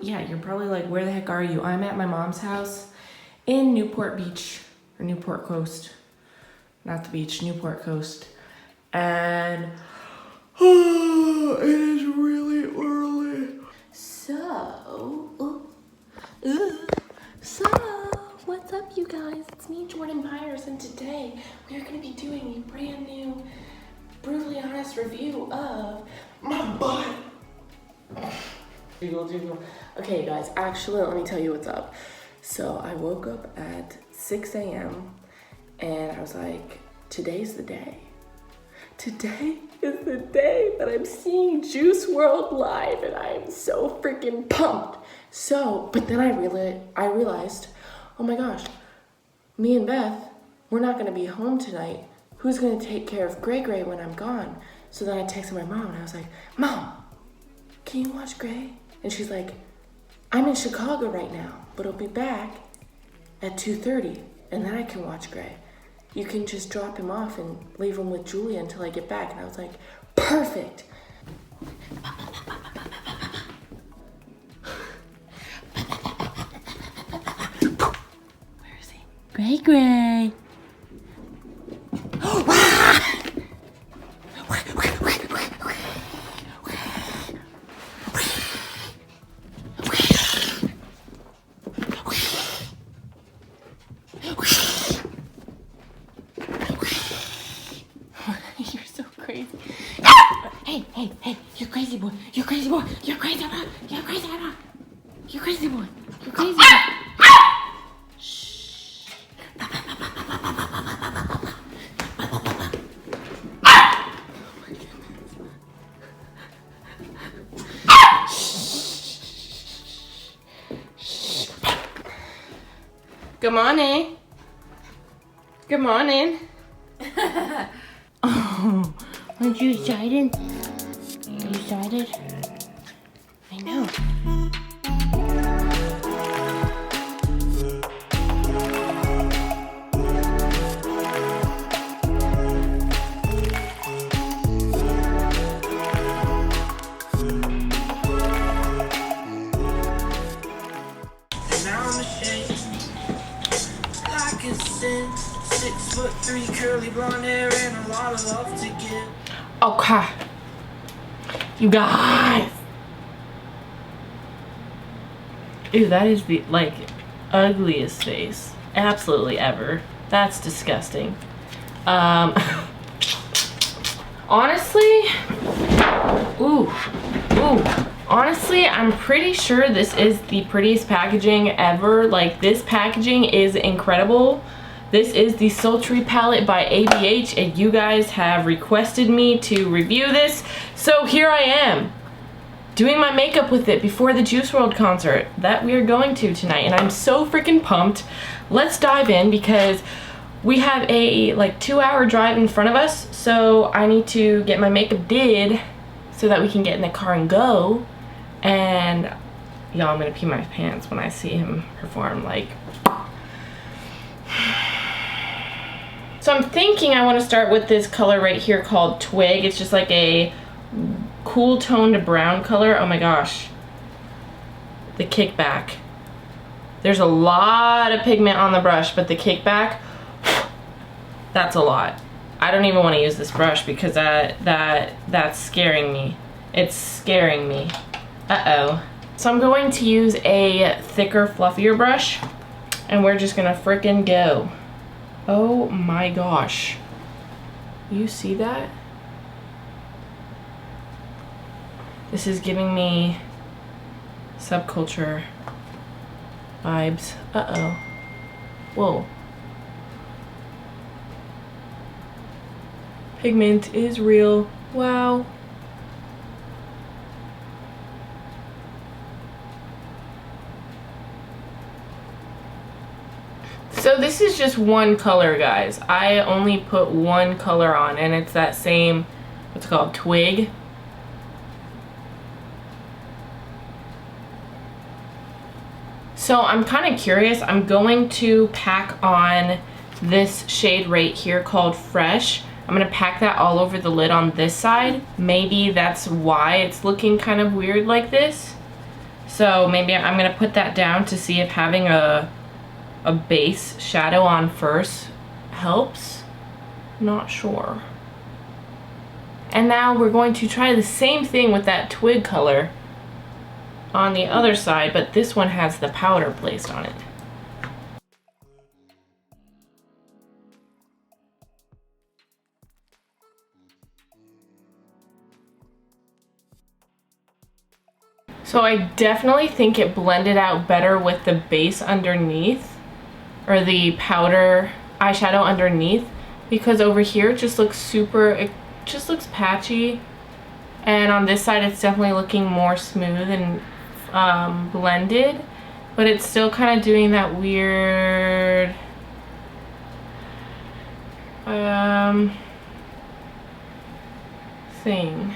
you're probably like, where the heck are you? I'm at my mom's house in Newport Beach, or Newport Coast. Not the beach, Newport Coast. And it is really early. So, what's up, you guys? It's me, Jordan Byers, and today we are going to be doing a brand new, brutally honest review of my butt. Okay, guys, actually, let me tell you what's up. So I woke up at 6 a.m. and I was like, today's the day. Today is the day that I'm seeing Juice WRLD live, and I am so freaking pumped. So, but then I realized, oh my gosh, me and Beth, we're not gonna be home tonight. Who's gonna take care of Gray when I'm gone? So then I texted my mom and I was like, Mom, can you watch Gray? And she's like, I'm in Chicago right now, but I'll be back at 2:30, and then I can watch Gray. You can just drop him off and leave him with Julia until I get back. And I was like, perfect. Where is he? Gray. Hey, you crazy boy, you crazy boy, you crazy boy, you crazy boy, you crazy boy, you crazy boy. Shh. Good morning. Good morning. Oh, aren't you excited? Are you excited? I know. Now I'm ashamed, like a sin. 6'3", curly blonde hair, and a lot of love to give. Okay. You guys. Ew, that is the, like, ugliest face absolutely ever. That's disgusting. Honestly, honestly, I'm pretty sure this is the prettiest packaging ever. Like, this packaging is incredible. This is the Sultry palette by ABH, and you guys have requested me to review this, so here I am, doing my makeup with it before the Juice WRLD concert that we are going to tonight, and I'm so freaking pumped. Let's dive in because we have a like 2-hour drive in front of us, so I need to get my makeup did so that we can get in the car and go. And y'all, I'm gonna pee my pants when I see him perform. Like, so I'm thinking I want to start with this color right here called Twig. It's just like a cool toned brown color. Oh my gosh. The kickback. There's a lot of pigment on the brush, but the kickback, that's a lot. I don't even want to use this brush because that's scaring me. It's scaring me. Uh-oh. So I'm going to use a thicker, fluffier brush, and we're just gonna frickin' go. Oh my gosh. You see that? This is giving me subculture vibes. Uh-oh. Whoa. Pigment is real. Wow. So this is just one color, guys. I only put one color on, and it's that same, what's it called, Twig. So I'm kind of curious. I'm going to pack on this shade right here called Fresh. I'm gonna pack that all over the lid on this side. Maybe that's why it's looking kind of weird like this. So maybe I'm gonna put that down to see if having a base shadow on first helps. Not sure. And now we're going to try the same thing with that twig color on the other side, but this one has the powder placed on it. So I definitely think it blended out better with the base underneath, or the powder eyeshadow underneath, because over here it just looks super, it just looks patchy, and on this side it's definitely looking more smooth and blended, but it's still kind of doing that weird thing.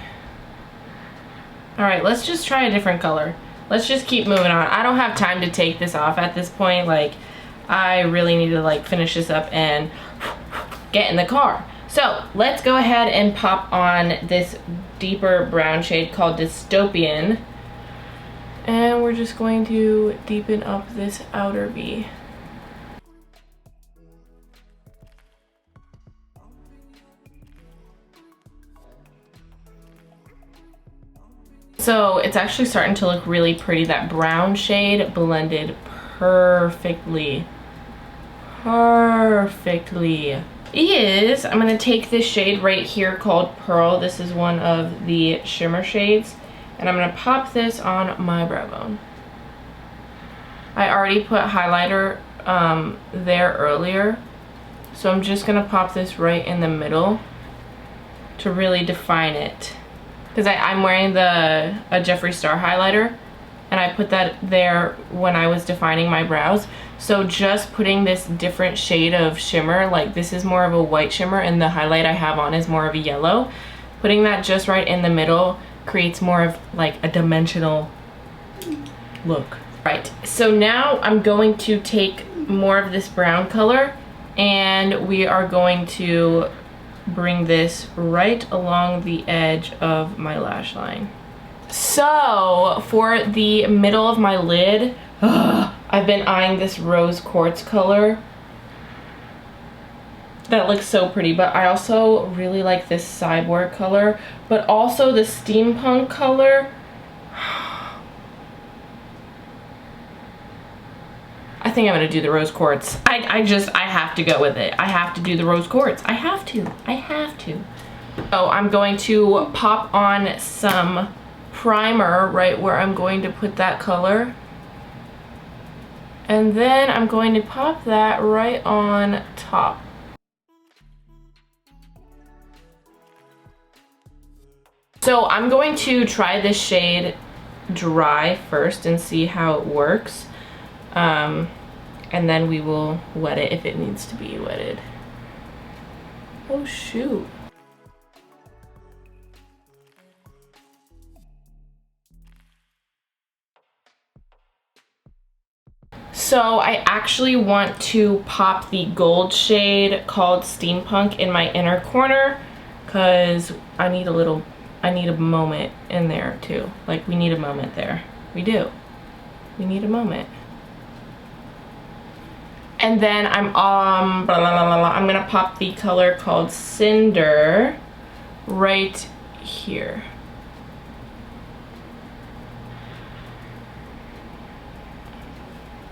Alright, let's just try a different color. Let's just keep moving on. I don't have time to take this off at this point. Like, I really need to like finish this up and get in the car. So let's go ahead and pop on this deeper brown shade called Dystopian. And we're just going to deepen up this outer V. So it's actually starting to look really pretty. That brown shade blended perfectly. Perfectly. I'm gonna take this shade right here called Pearl. This is one of the shimmer shades, and I'm gonna pop this on my brow bone. I already put highlighter there earlier, so I'm just gonna pop this right in the middle to really define it. Because I'm wearing a Jeffree Star highlighter, and I put that there when I was defining my brows. So just putting this different shade of shimmer, like this is more of a white shimmer and the highlight I have on is more of a yellow, putting that just right in the middle creates more of like a dimensional look. Right, so now I'm going to take more of this brown color and we are going to bring this right along the edge of my lash line. So for the middle of my lid, I've been eyeing this rose quartz color. That looks so pretty, but I also really like this cyborg color, but also the steampunk color. I think I'm gonna do the rose quartz. I have to go with it. I have to do the rose quartz. I have to. So I'm going to pop on some primer right where I'm going to put that color. And then I'm going to pop that right on top. So I'm going to try this shade dry first and see how it works. And then we will wet it if it needs to be wetted. Oh shoot. So I actually want to pop the gold shade called Steampunk in my inner corner because I need a moment in there too. Like we need a moment there. We do. We need a moment. And then I'm gonna pop the color called Cinder right here.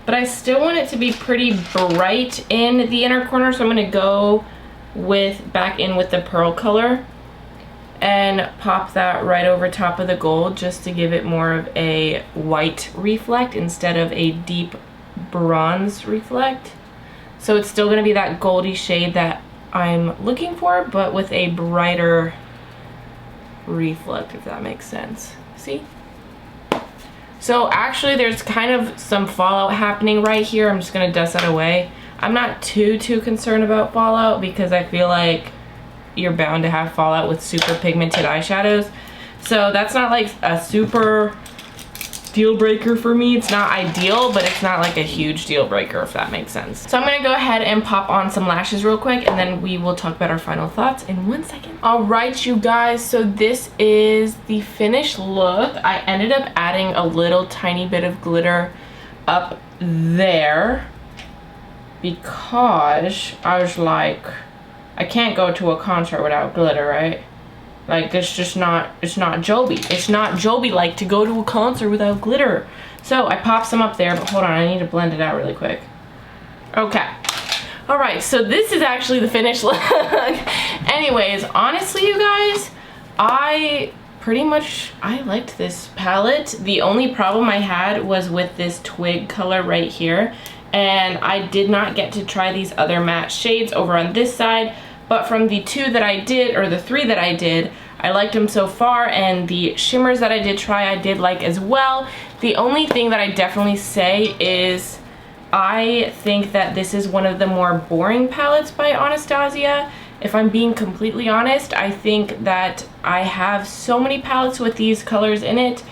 But I still want it to be pretty bright in the inner corner, so I'm gonna go back in with the pearl color and pop that right over top of the gold just to give it more of a white reflect instead of a deep bronze reflect. So it's still gonna be that goldy shade that I'm looking for, but with a brighter reflect, if that makes sense. See? So actually there's kind of some fallout happening right here. I'm just gonna dust that away. I'm not too concerned about fallout because I feel like you're bound to have fallout with super pigmented eyeshadows. So that's not like a super deal breaker for me. It's not ideal, but it's not like a huge deal breaker, if that makes sense. So I'm gonna go ahead and pop on some lashes real quick, and then we will talk about our final thoughts in 1 second. All right, you guys, so this is the finished look. I ended up adding a little tiny bit of glitter up there because I was like, I can't go to a concert without glitter, right? Like, it's just not, it's not Joby. It's not Joby-like to go to a concert without glitter. So I popped some up there, but hold on, I need to blend it out really quick. Okay. All right, so this is actually the finished look. Anyways, honestly, you guys, I liked this palette. The only problem I had was with this twig color right here. And I did not get to try these other matte shades over on this side. But from the 2 that I did, or the 3 that I did, I liked them so far, and the shimmers that I did try, I did like as well. The only thing that I definitely say is I think that this is one of the more boring palettes by Anastasia. If I'm being completely honest, I think that I have so many palettes with these colors in it.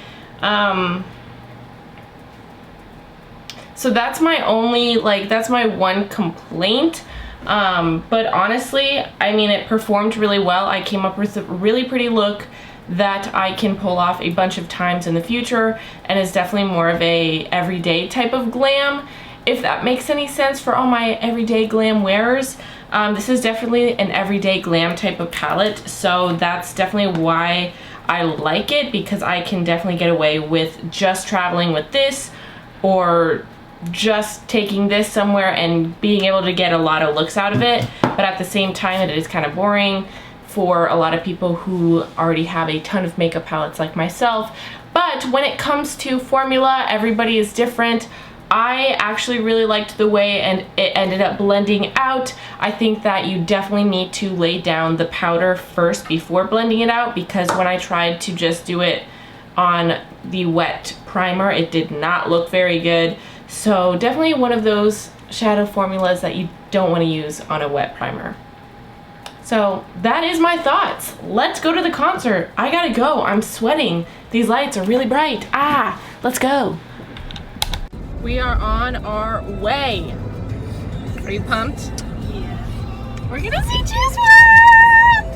So that's my only, like, that's my one complaint. But honestly, I mean, it performed really well. I came up with a really pretty look that I can pull off a bunch of times in the future, and is definitely more of a everyday type of glam, if that makes any sense for all my everyday glam wearers. This is definitely an everyday glam type of palette, so that's definitely why I like it, because I can definitely get away with just traveling with this, or just taking this somewhere and being able to get a lot of looks out of it. But at the same time, it is kind of boring for a lot of people who already have a ton of makeup palettes like myself. But when it comes to formula, everybody is different. I actually really liked the way and it ended up blending out. I think that you definitely need to lay down the powder first before blending it out, because when I tried to just do it on the wet primer, it did not look very good. So definitely one of those shadow formulas that you don't want to use on a wet primer. So that is my thoughts. Let's go to the concert. I gotta go. I'm sweating. These lights are really bright. Ah, let's go. We are on our way. Are you pumped? Yeah. We're gonna see Juice WRLD!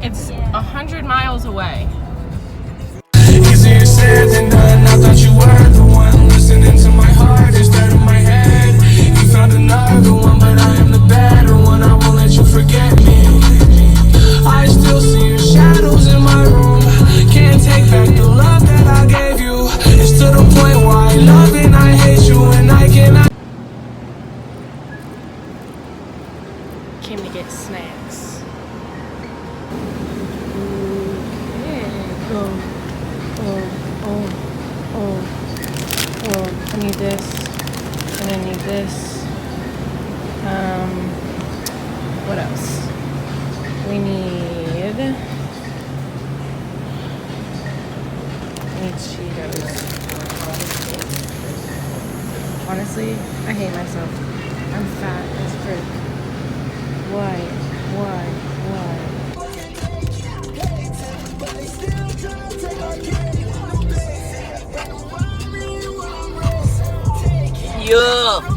It's 100 miles away. Easier said than done. I thought you were the one listening to my heart instead of my head. You found another one, but I am the better one. I won't let you forget me. I still see your shadows in my room. Can't take back the love that I gave you. It's to the point where I love and I hate you, and I cannot. Came to get snacks. Okay. I need this, and I need this. What else? We need Cheetos. Honestly, I hate myself. I'm fat as frick. Why? Yeah.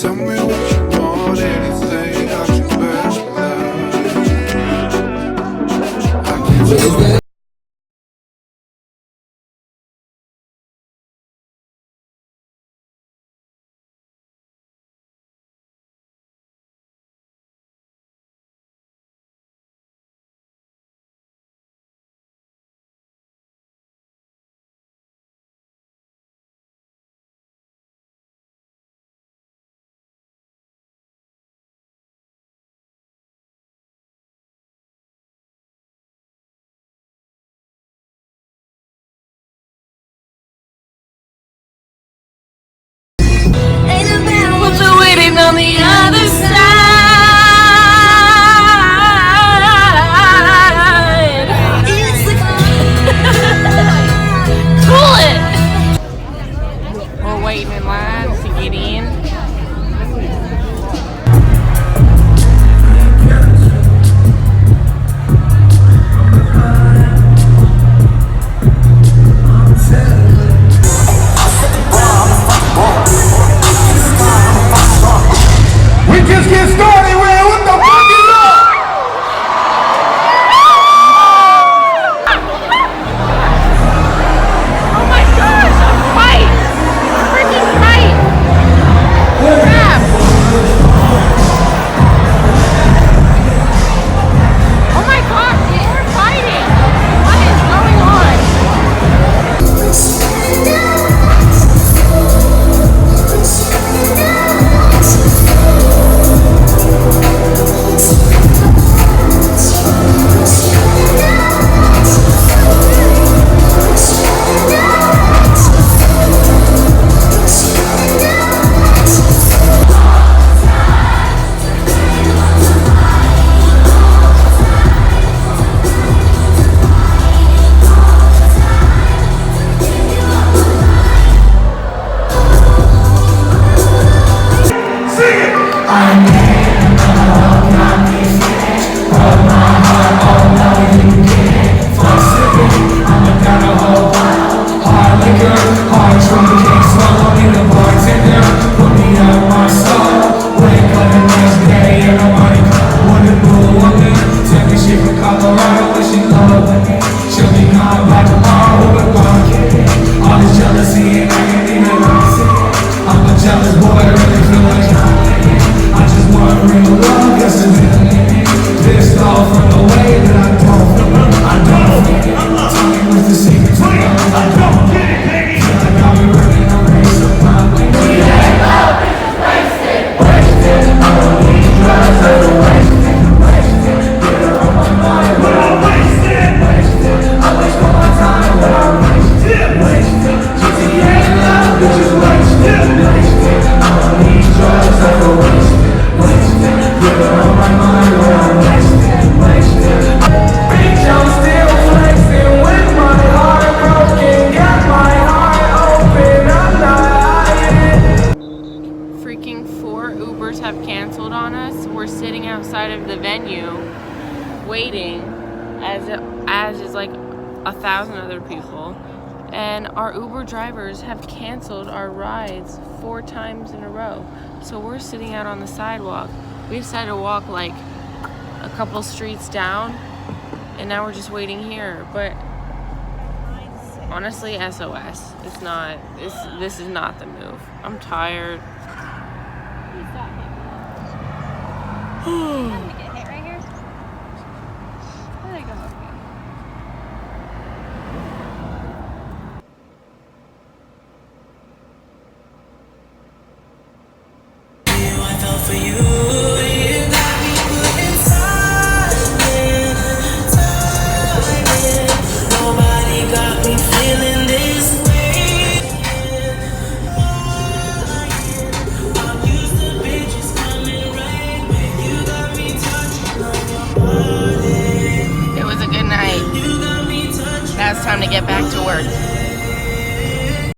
Tell me what you want, anything I can better. waiting in line to get in. We just get started, man. What the fuck is up? Oh my gosh, a fight! A freaking fight! Crap! Oh my gosh, they're fighting! What is going on? Freaking 4 Ubers have canceled on us. We're sitting outside of the venue waiting as is like 1,000 other people, and our Uber drivers have canceled our rides 4 times in a row. So we're sitting out on the sidewalk. We decided to walk like a couple streets down, and now we're just waiting here. But honestly, SOS. It's not. This is not the move. I'm tired. I'm gonna get hit right here. There you go. I fell for you.